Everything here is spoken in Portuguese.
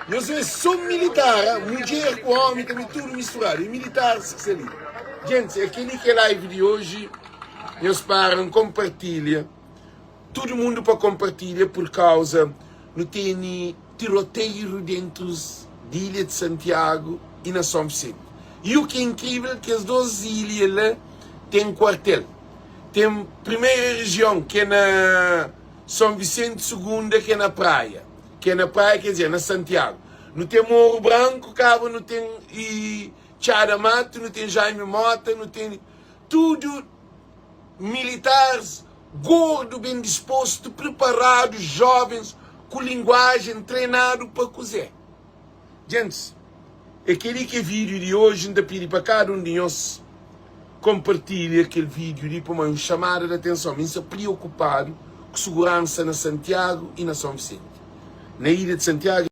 Nós somos militares, mulher com homem, também tudo misturado. E militares que se ali. Gente, aquele que é live de hoje, nós param, compartilha. Todo mundo para compartilhar por causa não tem tiroteio dentro da Ilha de Santiago e na São Vicente. E o que é incrível é que as duas ilhas têm quartel. Tem a primeira região, que é na São Vicente, segunda, que é na praia. Que é na praia, quer dizer, na Santiago. Não tem Morro Branco, Cabo, não tem Tiara Mato, não tem Jaime Mota, não tem... Tudo militares, gordo, bem disposto, preparados, jovens, com linguagem, treinado para cozer. Gente, aquele que é vídeo de hoje, ainda pedi para cada um de nós compartilhe aquele vídeo de para uma chamada de atenção, me preocupado com segurança na Santiago e na São Vicente. Na Ilha de Santiago